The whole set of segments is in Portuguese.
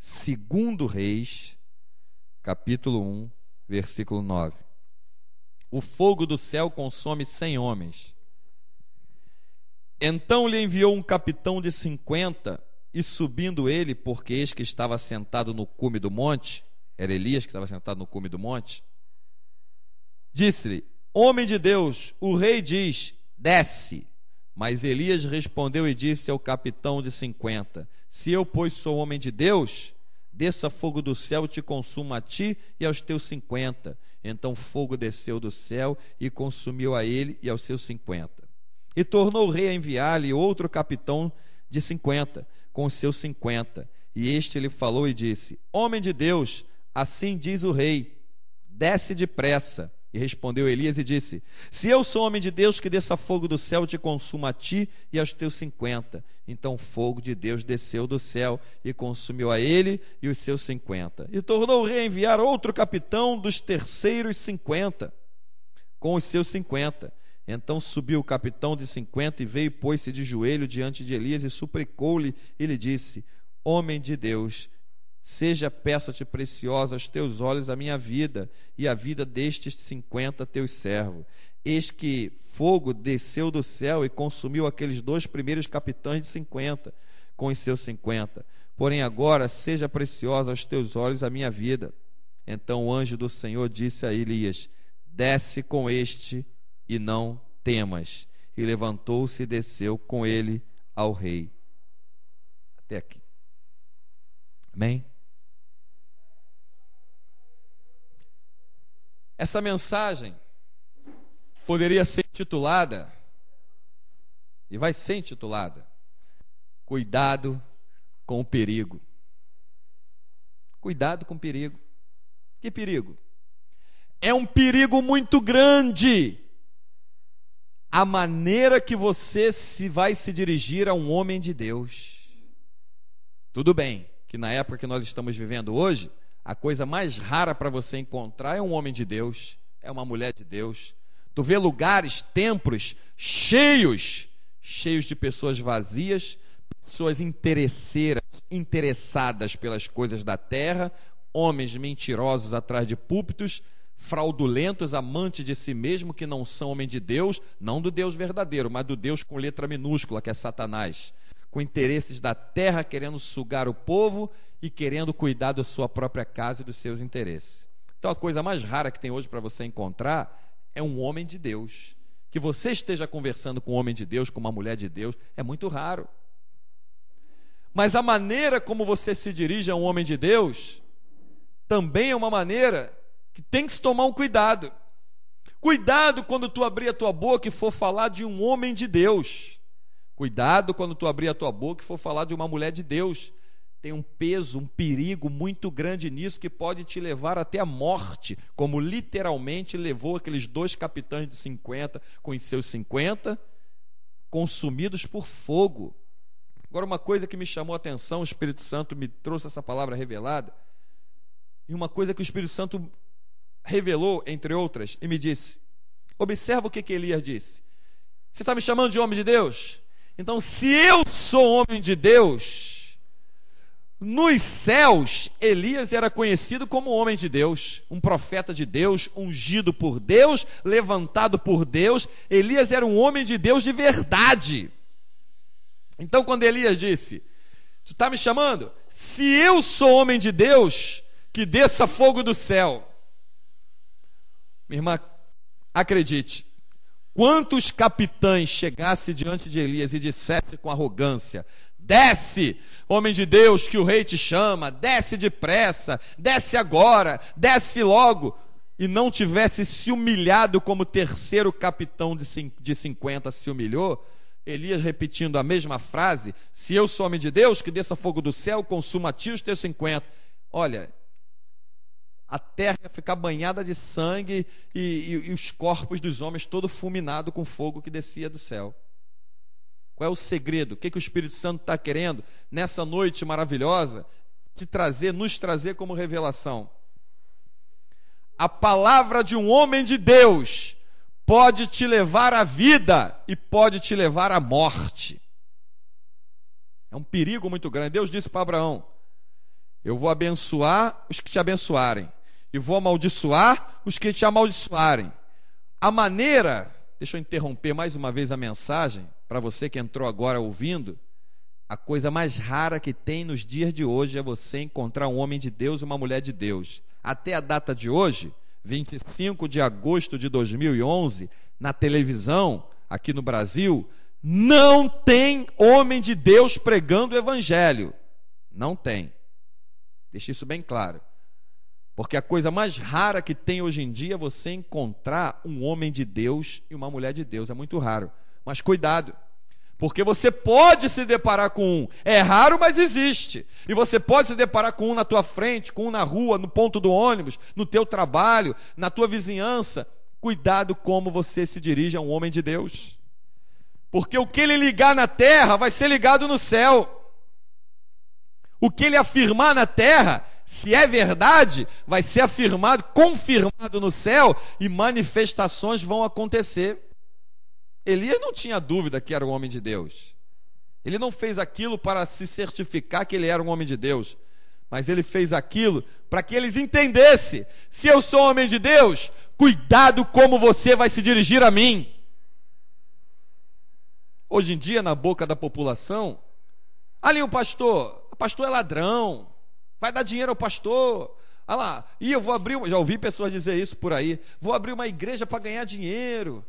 Segundo Reis, capítulo 1, versículo 9. O fogo do céu consome 100 homens. Então lhe enviou um capitão de 50, e subindo ele, porque eis que estava sentado no cume do monte, era Elias que estava sentado no cume do monte, disse-lhe: homem de Deus, o rei diz, desce. Mas Elias respondeu e disse ao capitão de 50: se eu, pois, sou homem de Deus, desça fogo do céu e te consuma a ti e aos teus 50. Então fogo desceu do céu e consumiu a ele e aos seus 50. E tornou o rei a enviar-lhe outro capitão de 50, com os seus 50. E este lhe falou e disse: homem de Deus, assim diz o rei, desce depressa. E respondeu Elias e disse: se eu sou homem de Deus, que desça fogo do céu e te consuma a ti e aos teus 50. Então fogo de Deus desceu do céu e consumiu a ele e os seus 50. E tornou o rei a enviar outro capitão dos terceiros 50, com os seus 50. Então subiu o capitão de 50 e veio e pôs-se de joelho diante de Elias e suplicou-lhe e lhe disse: homem de Deus, seja, peço-te, preciosa aos teus olhos a minha vida e a vida destes 50 teus servos. Eis que fogo desceu do céu e consumiu aqueles dois primeiros capitães de 50, com os seus 50. Porém agora seja preciosa aos teus olhos a minha vida. Então o anjo do Senhor disse a Elias: desce com este e não temas. E levantou-se e desceu com ele ao rei. Até aqui. Amém? Essa mensagem poderia ser intitulada, e vai ser intitulada, cuidado com o perigo. Cuidado com o perigo. Que perigo? É um perigo muito grande a maneira que você vai se dirigir a um homem de Deus. Tudo bem que na época que nós estamos vivendo hoje, a coisa mais rara para você encontrar é um homem de Deus, é uma mulher de Deus. Tu vê lugares, templos cheios de pessoas vazias, pessoas interessadas pelas coisas da terra, homens mentirosos atrás de púlpitos, fraudulentos, amantes de si mesmo, que não são homem de Deus, não do Deus verdadeiro, mas do Deus com letra minúscula, que é Satanás, com interesses da terra, querendo sugar o povo e querendo cuidar da sua própria casa e dos seus interesses. Então a coisa mais rara que tem hoje para você encontrar é um homem de Deus. Que você esteja conversando com um homem de Deus, com uma mulher de Deus, é muito raro. Mas a maneira como você se dirige a um homem de Deus também é uma maneira que tem que se tomar um cuidado. Cuidado quando tu abrir a tua boca e for falar de um homem de Deus. Cuidado quando tu abrir a tua boca e for falar de uma mulher de Deus. Tem um peso, um perigo muito grande nisso, que pode te levar até a morte, como literalmente levou aqueles dois capitães de 50 com os seus 50, consumidos por fogo. Agora, uma coisa que me chamou a atenção, o Espírito Santo me trouxe essa palavra revelada, e uma coisa que o Espírito Santo revelou, entre outras, e me disse: observa o que Elias disse. Você está me chamando de homem de Deus? Então, se eu sou homem de Deus, nos céus, Elias era conhecido como homem de Deus, um profeta de Deus, ungido por Deus, levantado por Deus. Elias era um homem de Deus de verdade. Então, quando Elias disse: tu está me chamando? Se eu sou homem de Deus, que desça fogo do céu. Minha irmã, acredite, quantos capitães chegassem diante de Elias e dissessem com arrogância: desce, homem de Deus, que o rei te chama, desce depressa, desce agora, desce logo, e não tivesse se humilhado como o terceiro capitão de 50 se humilhou, Elias repetindo a mesma frase: se eu sou homem de Deus, que desça fogo do céu, consuma a ti os teus 50. Olha, a terra ia ficar banhada de sangue e os corpos dos homens todos fulminados com fogo que descia do céu. Qual é o segredo? O que o Espírito Santo está querendo nessa noite maravilhosa nos trazer como revelação? A palavra de um homem de Deus pode te levar à vida e pode te levar à morte. É um perigo muito grande. Deus disse para Abraão: Eu vou abençoar os que te abençoarem, e vou amaldiçoar os que te amaldiçoarem. A maneira, deixa eu interromper mais uma vez a mensagem, para você que entrou agora ouvindo, a coisa mais rara que tem nos dias de hoje é você encontrar um homem de Deus e uma mulher de Deus. Até a data de hoje, 25 de agosto de 2011, na televisão, aqui no Brasil, não tem homem de Deus pregando o evangelho. Não tem. Deixe isso bem claro. Porque a coisa mais rara que tem hoje em dia é você encontrar um homem de Deus e uma mulher de Deus. É muito raro. Mas cuidado, porque você pode se deparar com um. É raro, mas existe. E você pode se deparar com um na tua frente, com um na rua, no ponto do ônibus, no teu trabalho, na tua vizinhança. Cuidado como você se dirige a um homem de Deus. Porque o que ele ligar na terra vai ser ligado no céu. O que ele afirmar na terra, se é verdade, vai ser afirmado, confirmado no céu, e manifestações vão acontecer. Elias não tinha dúvida que era um homem de Deus. Ele não fez aquilo para se certificar que ele era um homem de Deus, mas ele fez aquilo para que eles entendessem: se eu sou homem de Deus, cuidado como você vai se dirigir a mim. Hoje em dia, na boca da população, ali o pastor é ladrão, vai dar dinheiro ao pastor. Olha lá, e eu vou abrir, já ouvi pessoas dizer isso por aí, vou abrir uma igreja para ganhar dinheiro.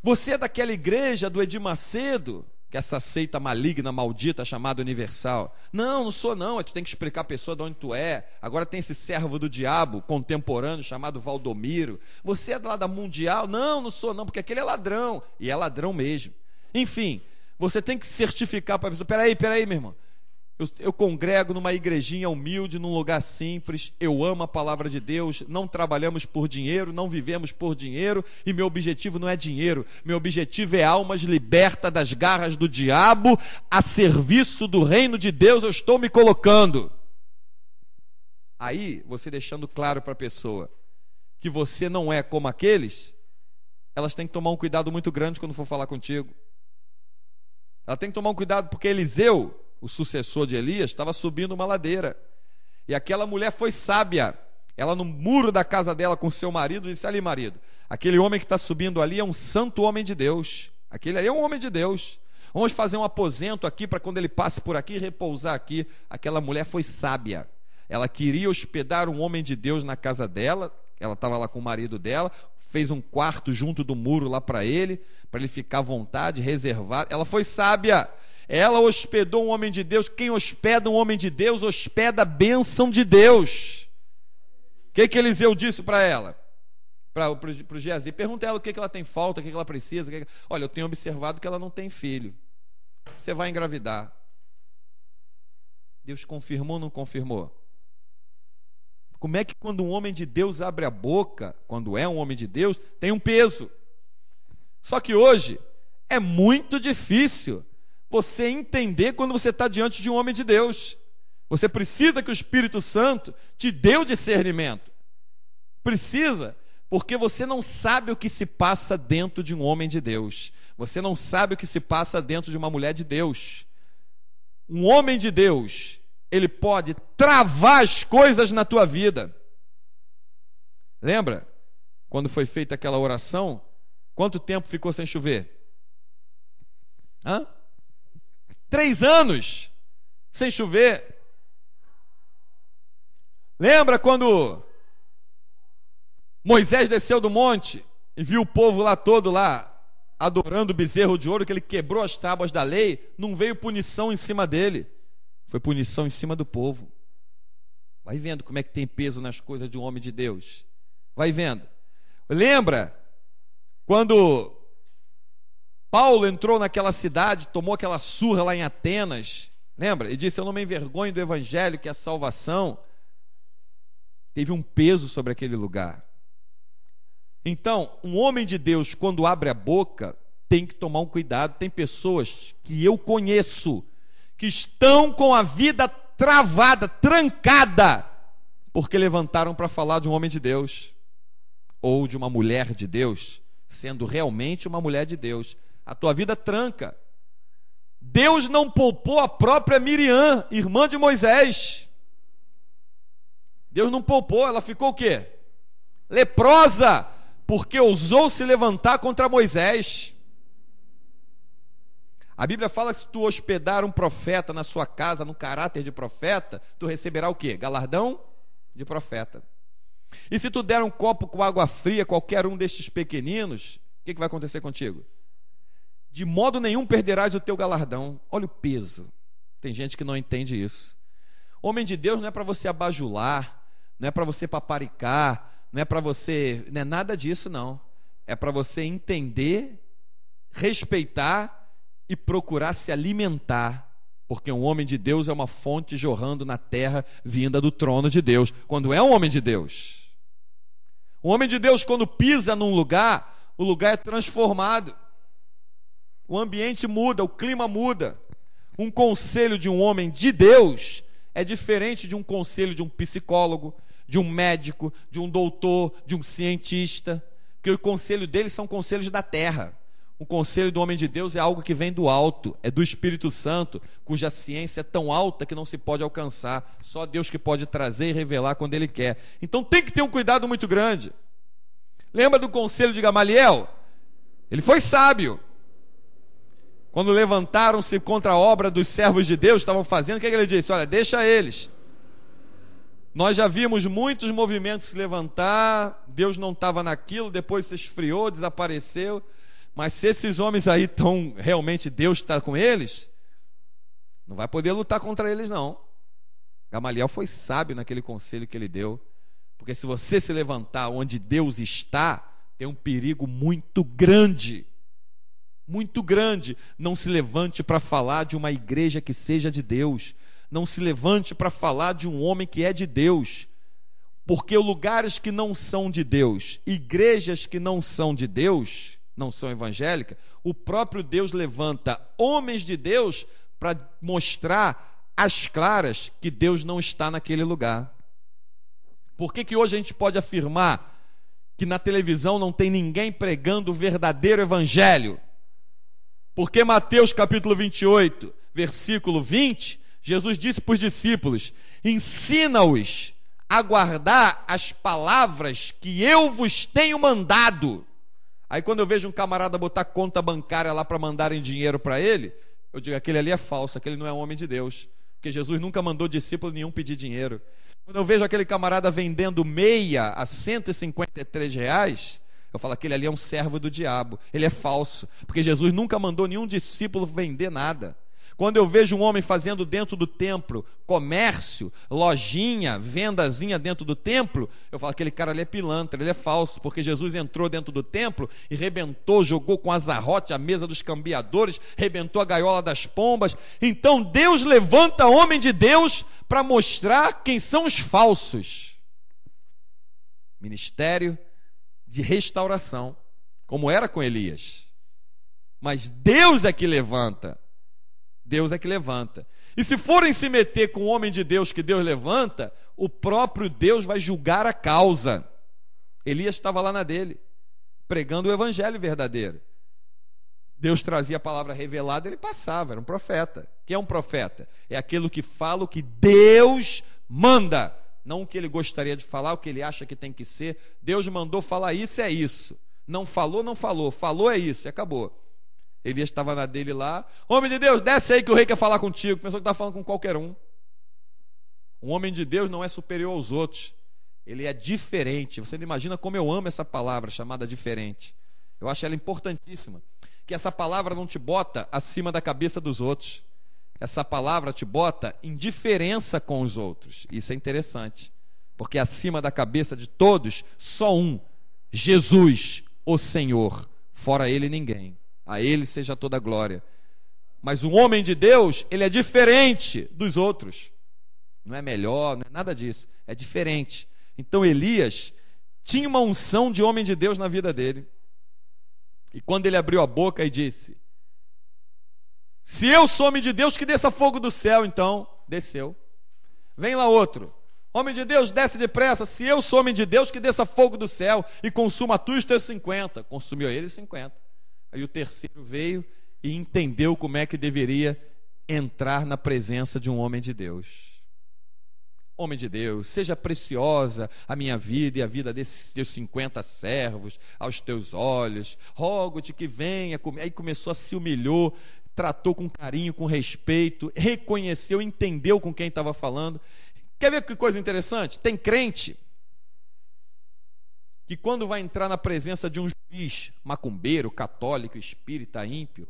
Você é daquela igreja do Edir Macedo, que é essa seita maligna, maldita, chamada Universal. Não sou não, tu tem que explicar a pessoa de onde tu é. Agora tem esse servo do diabo contemporâneo chamado Valdomiro. Você é lá da Mundial? Não sou não, porque aquele é ladrão, e é ladrão mesmo. Enfim, você tem que certificar para a pessoa: peraí, meu irmão, eu congrego numa igrejinha humilde, num lugar simples, eu amo a palavra de Deus, não trabalhamos por dinheiro, não vivemos por dinheiro, e meu objetivo não é dinheiro, meu objetivo é almas libertas das garras do diabo, a serviço do reino de Deus eu estou me colocando. Aí, você deixando claro para a pessoa que você não é como aqueles, elas têm que tomar um cuidado muito grande quando for falar contigo. Ela tem que tomar um cuidado, porque Eliseu, o sucessor de Elias, estava subindo uma ladeira, e aquela mulher foi sábia. Ela, no muro da casa dela com seu marido, disse: ali, marido, aquele homem que está subindo ali é um santo homem de Deus, aquele ali é um homem de Deus, vamos fazer um aposento aqui para quando ele passe por aqui, repousar aqui. Aquela mulher foi sábia, ela queria hospedar um homem de Deus na casa dela, ela estava lá com o marido dela, fez um quarto junto do muro lá para ele ficar à vontade, reservado. Ela foi sábia, ela hospedou um homem de Deus. Quem hospeda um homem de Deus, hospeda a bênção de Deus. O que Eliseu disse para ela? Para o Geazi, pergunta a ela o que ela tem falta, o que ela precisa. Olha, eu tenho observado que ela não tem filho, você vai engravidar. Deus confirmou ou não confirmou? Como é que quando um homem de Deus abre a boca, quando é um homem de Deus, tem um peso? Só que hoje é muito difícil você entender quando você está diante de um homem de Deus. Você precisa que o Espírito Santo te dê o discernimento. Precisa, porque você não sabe o que se passa dentro de um homem de Deus. Você não sabe o que se passa dentro de uma mulher de Deus. Um homem de Deus, ele pode travar as coisas na tua vida. Lembra? Quando foi feita aquela oração, quanto tempo ficou sem chover? 3 anos sem chover. Lembra quando Moisés desceu do monte e viu o povo lá todo lá adorando o bezerro de ouro, que ele quebrou as tábuas da lei? Não veio punição em cima dele, foi punição em cima do povo. Vai vendo como é que tem peso nas coisas de um homem de Deus. Vai vendo. Lembra quando Paulo entrou naquela cidade, tomou aquela surra lá em Atenas, lembra? E disse: eu não me envergonho do evangelho, que é a salvação. Teve um peso sobre aquele lugar. Então, um homem de Deus, quando abre a boca, tem que tomar um cuidado. Tem pessoas que eu conheço que estão com a vida travada, trancada, porque levantaram para falar de um homem de Deus ou de uma mulher de Deus, sendo realmente uma mulher de Deus. A tua vida tranca. Deus não poupou a própria Miriam, irmã de Moisés. Deus não poupou, ela ficou o quê? Leprosa, porque ousou se levantar contra Moisés. A Bíblia fala que se tu hospedar um profeta na sua casa, no caráter de profeta, tu receberá o quê? Galardão de profeta. E se tu der um copo com água fria a qualquer um destes pequeninos, o que vai acontecer contigo? De modo nenhum perderás o teu galardão. Olha o peso. Tem gente que não entende isso. Homem de Deus não é para você abajular, não é para você paparicar, não é para você, não é nada disso não. É para você entender, respeitar e procurar se alimentar, porque um homem de Deus é uma fonte jorrando na terra, vinda do trono de Deus, quando é um homem de Deus. O homem de Deus, quando pisa num lugar, o lugar é transformado, o ambiente muda, o clima muda. Um conselho de um homem de Deus é diferente de um conselho de um psicólogo, de um médico, de um doutor, de um cientista, porque o conselho deles são conselhos da terra. O conselho do homem de Deus é algo que vem do alto, é do Espírito Santo, cuja ciência é tão alta que não se pode alcançar. Só Deus que pode trazer e revelar quando Ele quer. Então tem que ter um cuidado muito grande. Lembra do conselho de Gamaliel? Ele foi sábio. Quando levantaram-se contra a obra dos servos de Deus, estavam fazendo, o que ele disse? Olha, deixa eles. Nós já vimos muitos movimentos se levantar, Deus não estava naquilo, depois se esfriou, desapareceu. Mas se esses homens aí estão, realmente Deus está com eles, não vai poder lutar contra eles não. Gamaliel foi sábio naquele conselho que ele deu, porque se você se levantar onde Deus está, tem um perigo muito grande. Muito grande. Não se levante para falar de uma igreja que seja de Deus. Não se levante para falar de um homem que é de Deus. Porque lugares que não são de Deus, igrejas que não são de Deus, não são evangélicas, o próprio Deus levanta homens de Deus para mostrar às claras que Deus não está naquele lugar. Por que hoje a gente pode afirmar que na televisão não tem ninguém pregando o verdadeiro evangelho? Porque Mateus capítulo 28, versículo 20, Jesus disse para os discípulos: ensina-os a guardar as palavras que eu vos tenho mandado. Aí quando eu vejo um camarada botar conta bancária lá para mandarem dinheiro para ele, eu digo, aquele ali é falso, aquele não é um homem de Deus, porque Jesus nunca mandou discípulo nenhum pedir dinheiro. Quando eu vejo aquele camarada vendendo meia a R$153, eu falo, aquele ali é um servo do diabo, ele é falso, porque Jesus nunca mandou nenhum discípulo vender nada. Quando eu vejo um homem fazendo dentro do templo comércio, lojinha, vendazinha dentro do templo, eu falo, aquele cara ali é pilantra, ele é falso, porque Jesus entrou dentro do templo e rebentou, jogou com azarrote a mesa dos cambiadores, rebentou a gaiola das pombas. Então Deus levanta homem de Deus para mostrar quem são os falsos. Ministério de restauração, como era com Elias. Mas Deus é que levanta. Deus é que levanta. E se forem se meter com o homem de Deus que Deus levanta, o próprio Deus vai julgar a causa. Elias estava lá na dele, pregando o evangelho verdadeiro. Deus trazia a palavra revelada, ele passava, era um profeta. O que é um profeta? É aquele que fala o que Deus manda, não o que ele gostaria de falar, o que ele acha que tem que ser. Deus mandou falar isso, é isso. Não falou, não falou. Falou, é isso, e acabou. Elias estava na dele lá. Homem de Deus, desce aí que o rei quer falar contigo. Pensou que estava falando com qualquer um. Um homem de Deus não é superior aos outros. Ele é diferente. Você não imagina como eu amo essa palavra chamada diferente. Eu acho ela importantíssima. Que essa palavra não te bota acima da cabeça dos outros. Essa palavra te bota em diferença com os outros. Isso é interessante. Porque acima da cabeça de todos, só um. Jesus, o Senhor. Fora ele, ninguém. A ele seja toda a glória. Mas um homem de Deus, ele é diferente dos outros. Não é melhor, não é nada disso. É diferente. Então Elias tinha uma unção de homem de Deus na vida dele. E quando ele abriu a boca e disse: se eu sou homem de Deus, que desça fogo do céu, então desceu. Vem lá outro. Homem de Deus, desce depressa. Se eu sou homem de Deus, que desça fogo do céu e consuma tu e os teus 50. Consumiu ele 50. Aí o terceiro veio e entendeu como é que deveria entrar na presença de um homem de Deus. Homem de Deus, seja preciosa a minha vida e a vida desses teus 50 servos aos teus olhos, rogo-te que venha. Aí começou a se humilhou, tratou com carinho, com respeito, reconheceu, entendeu com quem estava falando. Quer ver que coisa interessante? Tem crente que quando vai entrar na presença de um juiz macumbeiro, católico, espírita, ímpio,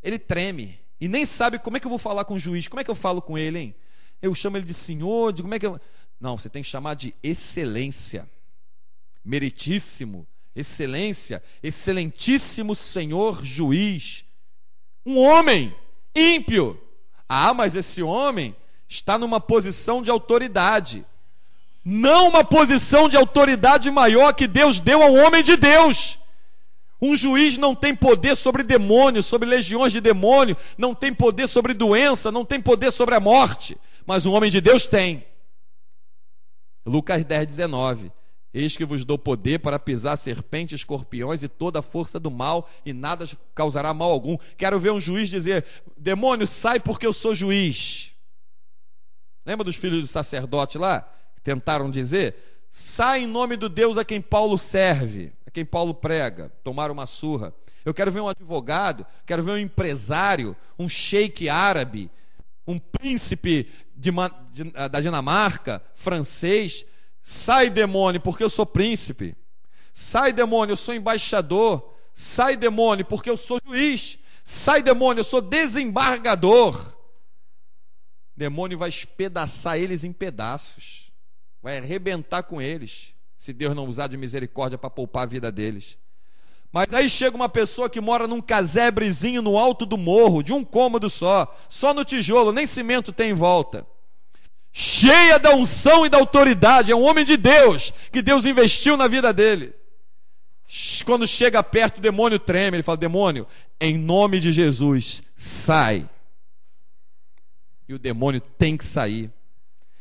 ele treme e nem sabe como é que eu vou falar com o juiz, como é que eu falo com ele, hein? Eu chamo ele de senhor, como é que eu... Não, você tem que chamar de excelência, meritíssimo, excelência, excelentíssimo senhor juiz. Um homem ímpio. Ah, mas esse homem está numa posição de autoridade. Não uma posição de autoridade maior que Deus deu ao homem de Deus. Um juiz não tem poder sobre demônios, sobre legiões de demônio, não tem poder sobre doença, não tem poder sobre a morte, mas um homem de Deus tem. Lucas 10:19. Eis que vos dou poder para pisar serpentes, escorpiões e toda a força do mal, e nada causará mal algum. Quero ver um juiz dizer: demônio, sai porque eu sou juiz. Lembra dos filhos do sacerdote lá? Tentaram dizer: sai em nome do Deus a quem Paulo serve, a quem Paulo prega. Tomaram uma surra. Eu quero ver um advogado, quero ver um empresário, um sheik árabe, um príncipe da Dinamarca, francês. Sai, demônio, porque eu sou príncipe. Sai, demônio, eu sou embaixador. Sai, demônio, porque eu sou juiz. Sai, demônio, eu sou desembargador. Demônio vai espedaçar eles em pedaços, vai arrebentar com eles, se Deus não usar de misericórdia para poupar a vida deles. Mas aí chega uma pessoa que mora num casebrezinho no alto do morro, de um cômodo só no tijolo, nem cimento tem em volta, cheia da unção e da autoridade, é um homem de Deus, que Deus investiu na vida dele. Quando chega perto, o demônio treme, ele fala: demônio, em nome de Jesus, sai. E o demônio tem que sair.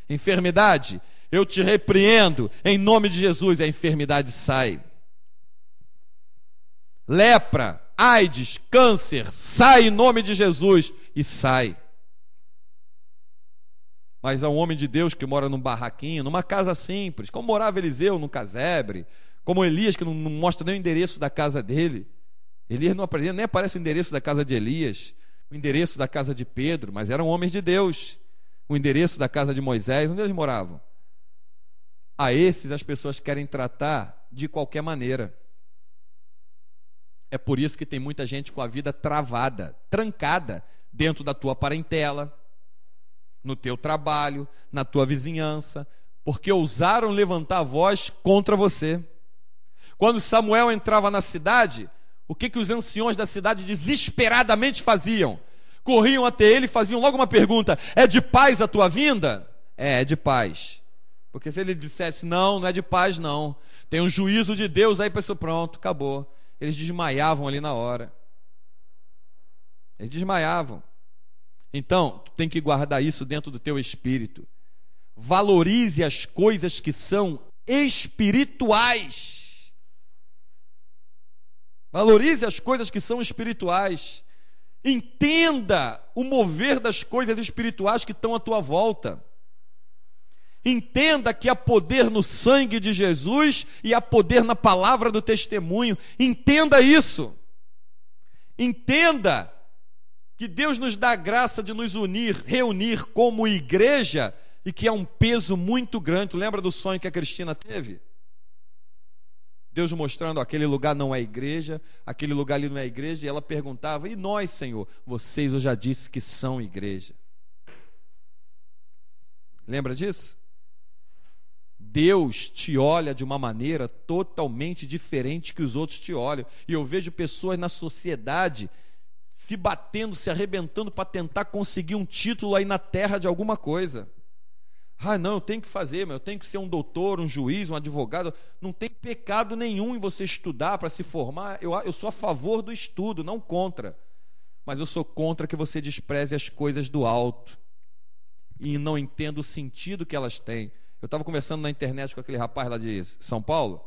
Enfermidade, eu te repreendo, em nome de Jesus, a enfermidade sai. Lepra, AIDS, câncer, sai em nome de Jesus, e sai. Mas há um homem de Deus que mora num barraquinho, numa casa simples, como morava Eliseu num casebre, como Elias, que não mostra nem o endereço da casa dele. Elias não apresenta, nem aparece o endereço da casa de Elias, o endereço da casa de Pedro, mas eram homens de Deus. O endereço da casa de Moisés, onde eles moravam. A esses as pessoas querem tratar de qualquer maneira. É por isso que tem muita gente com a vida travada, trancada, dentro da tua parentela, no teu trabalho, na tua vizinhança, porque ousaram levantar a voz contra você. Quando Samuel entrava na cidade, o que os anciões da cidade desesperadamente faziam? Corriam até ele e faziam logo uma pergunta: é de paz a tua vinda? É de paz. Porque se ele dissesse não é de paz não, tem um juízo de Deus aí para isso, pronto, acabou. Eles desmaiavam ali na hora. Eles desmaiavam. Então, tu tem que guardar isso dentro do teu espírito. Valorize as coisas que são espirituais. Valorize as coisas que são espirituais. Entenda o mover das coisas espirituais que estão à tua volta. Entenda que há poder no sangue de Jesus e há poder na palavra do testemunho. Entenda isso. Entenda que Deus nos dá a graça de nos reunir como igreja, e que é um peso muito grande. Tu lembra do sonho que a Cristina teve? Deus mostrando: aquele lugar não é igreja, aquele lugar ali não é igreja, e ela perguntava: e nós, Senhor? Vocês, eu já disse que são igreja. Lembra disso? Deus te olha de uma maneira totalmente diferente que os outros te olham. E eu vejo pessoas na sociedade se batendo, se arrebentando para tentar conseguir um título aí na terra de alguma coisa. Ah, não, eu tenho que fazer, eu tenho que ser um doutor, um juiz, um advogado. Não tem pecado nenhum em você estudar para se formar. Eu sou a favor do estudo, não contra. Mas eu sou contra que você despreze as coisas do alto e não entenda o sentido que elas têm. Eu estava conversando na internet com aquele rapaz lá de São Paulo,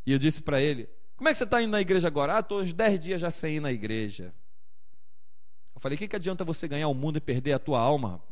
e eu disse para ele: Como é que você está indo na igreja agora? Ah, estou uns 10 dias já sem ir na igreja. Eu falei, o que adianta você ganhar o mundo e perder a tua alma?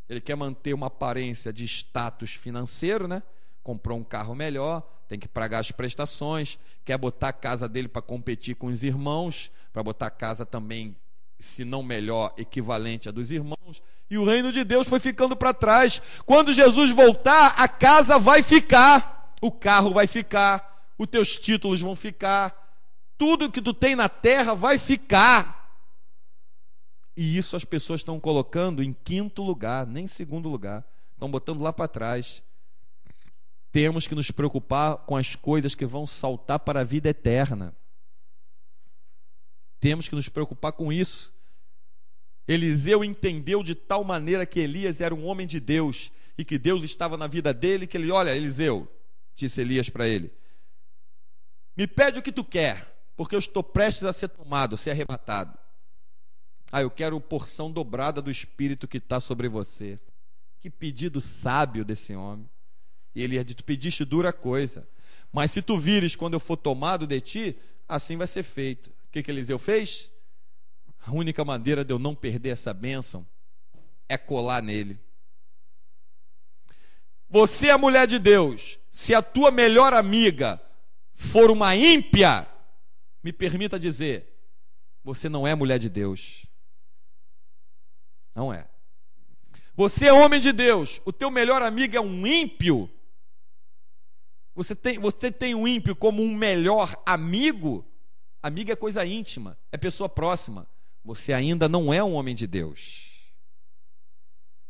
Ele quer manter uma aparência de status financeiro, né? Comprou um carro melhor, tem que pagar as prestações, quer botar a casa dele para competir com os irmãos, para botar a casa também, se não melhor, equivalente à dos irmãos. E o reino de Deus foi ficando para trás. Quando Jesus voltar, a casa vai ficar, o carro vai ficar, os teus títulos vão ficar, tudo que tu tem na terra vai ficar. E isso as pessoas estão colocando em quinto lugar, nem em segundo lugar, estão botando lá para trás. Temos que nos preocupar com as coisas que vão saltar para a vida eterna. Temos que nos preocupar com isso. Eliseu entendeu de tal maneira que Elias era um homem de Deus e que Deus estava na vida dele, que ele, olha, Eliseu, disse Elias para ele, me pede o que tu quer, porque eu estou prestes a ser tomado, a ser arrebatado. Ah, eu quero porção dobrada do Espírito que está sobre você. Que pedido sábio desse homem. E ele disse, tu pediste dura coisa, mas se tu vires quando eu for tomado de ti, assim vai ser feito. O que Eliseu fez? A única maneira de eu não perder essa bênção é colar nele. Você é a mulher de Deus. Se a tua melhor amiga for uma ímpia, me permita dizer, você não é mulher de Deus. Não é. Você é homem de Deus, o teu melhor amigo é um ímpio. Você tem um ímpio como um melhor amigo? Amigo é coisa íntima, é pessoa próxima. Você ainda não é um homem de Deus.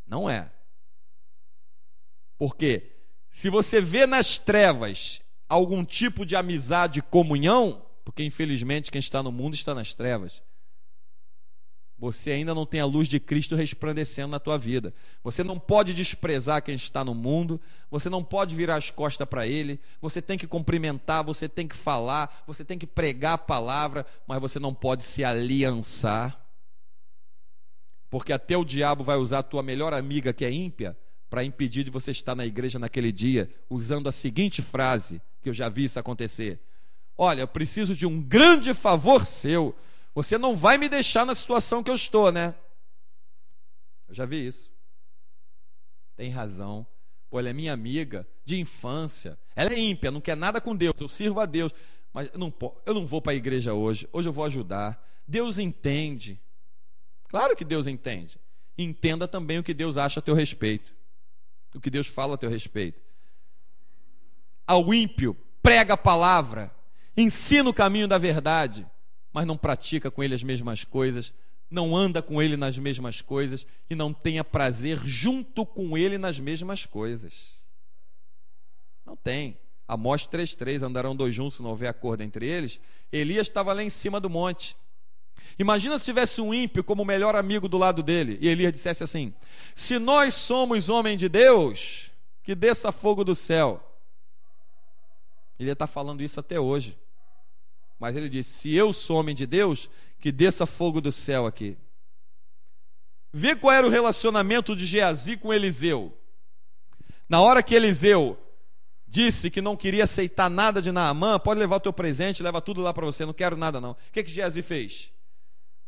Não é. Porque se você vê nas trevas algum tipo de amizade e comunhão, porque infelizmente quem está no mundo está nas trevas, você ainda não tem a luz de Cristo resplandecendo na tua vida. Você não pode desprezar quem está no mundo, você não pode virar as costas para ele, você tem que cumprimentar, você tem que falar, você tem que pregar a palavra, mas você não pode se aliançar, porque até o diabo vai usar a tua melhor amiga que é ímpia para impedir de você estar na igreja naquele dia, usando a seguinte frase, que eu já vi isso acontecer: olha, eu preciso de um grande favor seu, você não vai me deixar na situação que eu estou, né? Eu já vi isso. Tem razão. Pô, ela é minha amiga de infância. Ela é ímpia, não quer nada com Deus. Eu sirvo a Deus. Mas eu não vou para a igreja hoje. Hoje eu vou ajudar. Deus entende. Claro que Deus entende. Entenda também o que Deus acha a teu respeito. O que Deus fala a teu respeito. Ao ímpio, prega a palavra. Ensina o caminho da verdade, mas não pratica com ele as mesmas coisas, não anda com ele nas mesmas coisas e não tenha prazer junto com ele nas mesmas coisas. Não tem. Amós 3:3, andarão dois juntos se não houver acordo entre eles. Elias estava lá em cima do monte. Imagina se tivesse um ímpio como o melhor amigo do lado dele e Elias dissesse assim: se nós somos homem de Deus, que desça fogo do céu. Ele ia estar falando isso até hoje. Mas ele disse, se eu sou homem de Deus, que desça fogo do céu aqui. Vê qual era o relacionamento de Geazi com Eliseu. Na hora que Eliseu disse que não queria aceitar nada de Naamã, pode levar o teu presente, leva tudo lá para você, não quero nada não. O que Geazi fez?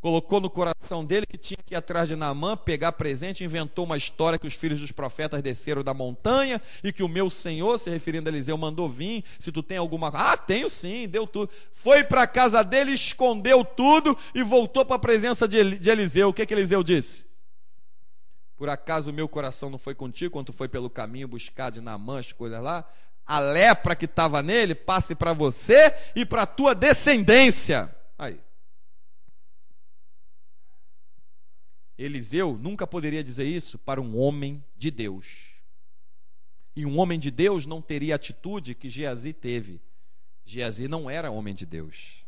Colocou no coração dele que tinha que ir atrás de Naamã, pegar presente, inventou uma história que os filhos dos profetas desceram da montanha e que o meu Senhor, se referindo a Eliseu, mandou vir. Se tu tem alguma coisa, tenho sim, deu tudo. Foi para a casa dele, escondeu tudo e voltou para a presença de Eliseu. O que Eliseu disse? Por acaso o meu coração não foi contigo quando tu foi pelo caminho buscar de Naamã as coisas lá? A lepra que estava nele passe para você e para a tua descendência. Aí. Eliseu nunca poderia dizer isso para um homem de Deus. E um homem de Deus não teria a atitude que Geazi teve. Geazi não era homem de Deus.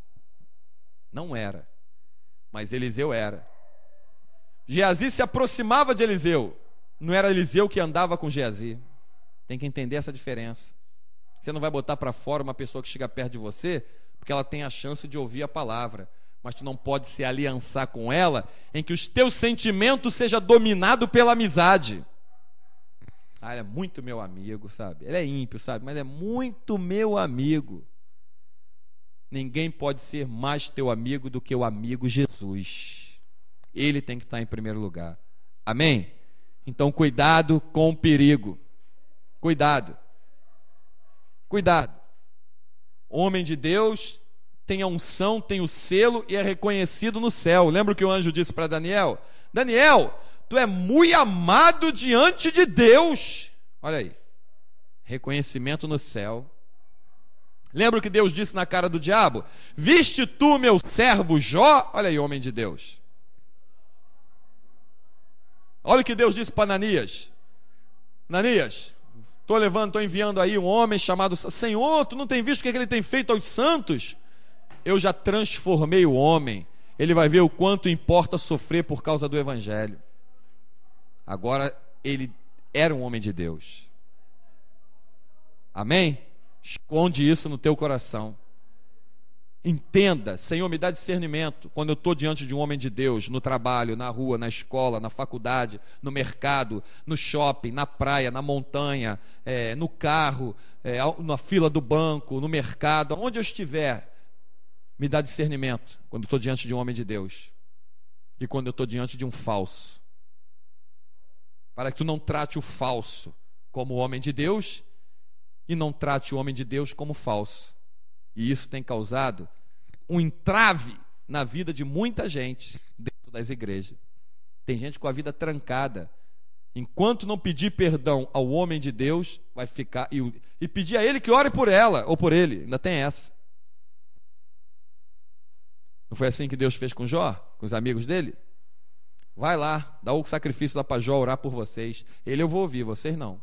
Não era. Mas Eliseu era. Geazi se aproximava de Eliseu. Não era Eliseu que andava com Geazi. Tem que entender essa diferença. Você não vai botar para fora uma pessoa que chega perto de você porque ela tem a chance de ouvir a palavra. Mas tu não pode se aliançar com ela em que os teus sentimentos sejam dominados pela amizade. Ele é muito meu amigo, sabe? Ele é ímpio, sabe? Mas é muito meu amigo. Ninguém pode ser mais teu amigo do que o amigo Jesus. Ele tem que estar em primeiro lugar. Amém? Então, cuidado com o perigo. Cuidado. Cuidado. Homem de Deus tem a unção, tem o selo e é reconhecido no céu. Lembra o que o anjo disse para Daniel? Daniel, tu é muito amado diante de Deus. Olha aí. Reconhecimento no céu. Lembra o que Deus disse na cara do diabo? Viste tu meu servo Jó? Olha aí, homem de Deus. Olha o que Deus disse para Ananias. Ananias, estou enviando aí um homem chamado... Senhor, tu não tem visto o que ele tem feito aos santos? Eu já transformei o homem. Ele vai ver o quanto importa sofrer por causa do evangelho. Agora, ele era um homem de Deus. Amém? Esconde isso no teu coração. Entenda, Senhor, me dá discernimento quando eu estou diante de um homem de Deus, no trabalho, na rua, na escola, na faculdade, no mercado, no shopping, na praia, na montanha, no carro, na fila do banco, no mercado, onde eu estiver. Me dá discernimento quando eu estou diante de um homem de Deus e quando eu estou diante de um falso. Para que tu não trate o falso como homem de Deus e não trate o homem de Deus como falso. E isso tem causado um entrave na vida de muita gente dentro das igrejas. Tem gente com a vida trancada. Enquanto não pedir perdão ao homem de Deus, vai ficar... E pedir a ele que ore por ela ou por ele. Ainda tem essa. Não foi assim que Deus fez com Jó? Com os amigos dele? Vai lá, dá o sacrifício lá para Jó orar por vocês. Ele eu vou ouvir, vocês não.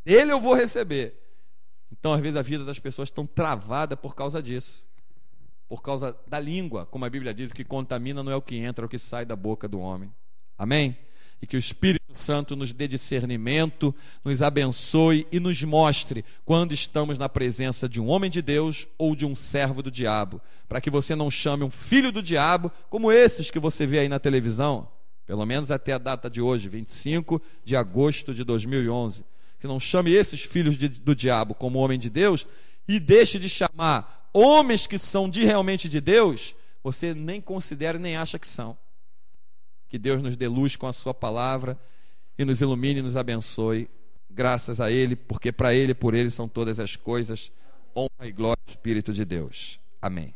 Ele eu vou receber. Então, às vezes, a vida das pessoas estão travada por causa disso. Por causa da língua, como a Bíblia diz, o que contamina não é o que entra, é o que sai da boca do homem. Amém? E que o Espírito Santo nos dê discernimento, nos abençoe e nos mostre quando estamos na presença de um homem de Deus ou de um servo do diabo, para que você não chame um filho do diabo, como esses que você vê aí na televisão, pelo menos até a data de hoje, 25 de agosto de 2011. Que não chame esses filhos do diabo como homem de Deus e deixe de chamar homens que são realmente de Deus, você nem considera nem acha que são. Que Deus nos dê luz com a sua palavra e nos ilumine e nos abençoe, graças a Ele, porque para Ele e por Ele são todas as coisas, honra e glória ao Espírito de Deus. Amém.